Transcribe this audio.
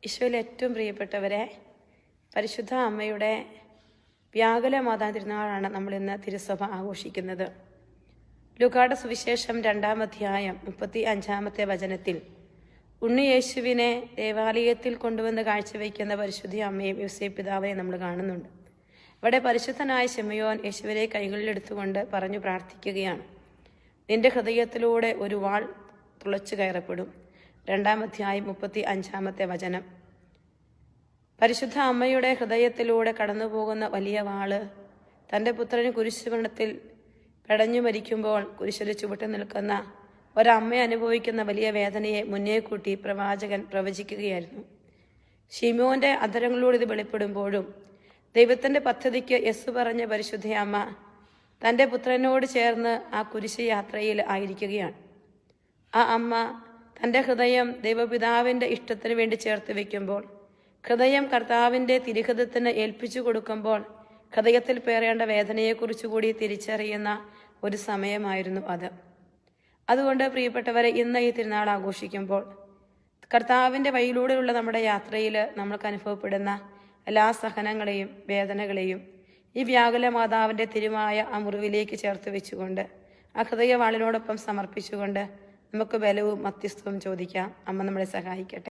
ഈശോയിൽ ഏറ്റവും പ്രിയപ്പെട്ടവരെ, പരിശുദ്ധ അമ്മയുടെ വ്യാകുല മാതാ തിരുനാളാണ് നമ്മൾ ഇന്ന് തിരുസഭ ആഘോഷിക്കുന്നത്. ലൂക്കായുടെ സുവിശേഷം 2-ാം അധ്യായം 35-ാമത്തെ വചനത്തിൽ ഉണ്ണിയേശുവിനെ ദേവാലയത്തിൽ കൊണ്ടുവന്ന് കാഴ്ചവെക്കുന്ന പരിശുദ്ധ അമ്മയും യോസേപ്പ് പിതാവിനെ നമ്മൾ കാണുന്നുണ്ട്. അവിടെ പരിശുദ്ധനായ ശിമയോൻ യേശുവിനെ കൈകളിലെടുത്തുകൊണ്ട് പറഞ്ഞു പ്രാർത്ഥിക്കുകയാണ്. നിന്റെ ഹൃദയത്തിലൂടെ ഒരു വാൾ തുളച്ചു കയറപ്പെടും. 2-ാം അധ്യായം 35-ാമത്തെ വചനം. പരിശുദ്ധ അമ്മയുടെ ഹൃദയത്തിലൂടെ കടന്നു പോകുന്ന വലിയ വാള് തൻ്റെ പുത്രന് കുരിശുമരണത്തിൽ പെടഞ്ഞു മരിക്കുമ്പോൾ കുരിശിൽ ചുവട്ട് നിൽക്കുന്ന ഒരമ്മ അനുഭവിക്കുന്ന വലിയ വേദനയെ മുന്നേ കൂട്ടി പ്രവാചകൻ പ്രവചിക്കുകയായിരുന്നു. ശിമോന്റെ അധരങ്ങളിലൂടെ ഇത് വെളിപ്പെടുമ്പോഴും ദൈവത്തിൻ്റെ പദ്ധതിക്ക് യെസ് പറഞ്ഞ പരിശുദ്ധ അമ്മ തൻ്റെ പുത്രനോട് ചേർന്ന് ആ കുരിശ് യാത്രയിൽ ആയിരിക്കുകയാണ്. ആ അമ്മ തൻ്റെ ഹൃദയം ദൈവപിതാവിൻ്റെ ഇഷ്ടത്തിന് വേണ്ടി ചേർത്ത് വയ്ക്കുമ്പോൾ, ഹൃദയം കർത്താവിൻ്റെ തിരുഹൃദയത്തിന് ഏൽപ്പിച്ചു കൊടുക്കുമ്പോൾ ഹൃദയത്തിൽ പേറേണ്ട വേദനയെക്കുറിച്ച് കൂടി തിരിച്ചറിയുന്ന ഒരു സമയമായിരുന്നു അത്. അതുകൊണ്ട് പ്രിയപ്പെട്ടവരെ, ഇന്ന് ഈ തിരുനാൾ ആഘോഷിക്കുമ്പോൾ കർത്താവിൻ്റെ വഴിയിലൂടെയുള്ള നമ്മുടെ യാത്രയിൽ നമ്മൾക്ക് അനുഭവപ്പെടുന്ന എല്ലാ സഹനങ്ങളെയും വേദനകളെയും ഈ വ്യാകുല മാതാവിൻ്റെ തിരുമായ ആ മുറിവിലേക്ക് ചേർത്ത് വെച്ചുകൊണ്ട് ആ ഹൃദയവാളിനോടൊപ്പം സമർപ്പിച്ചുകൊണ്ട് നമുക്ക് ബലവും മധ്യസ്ഥവും ചോദിക്കാം. അമ്മ നമ്മളെ സഹായിക്കട്ടെ.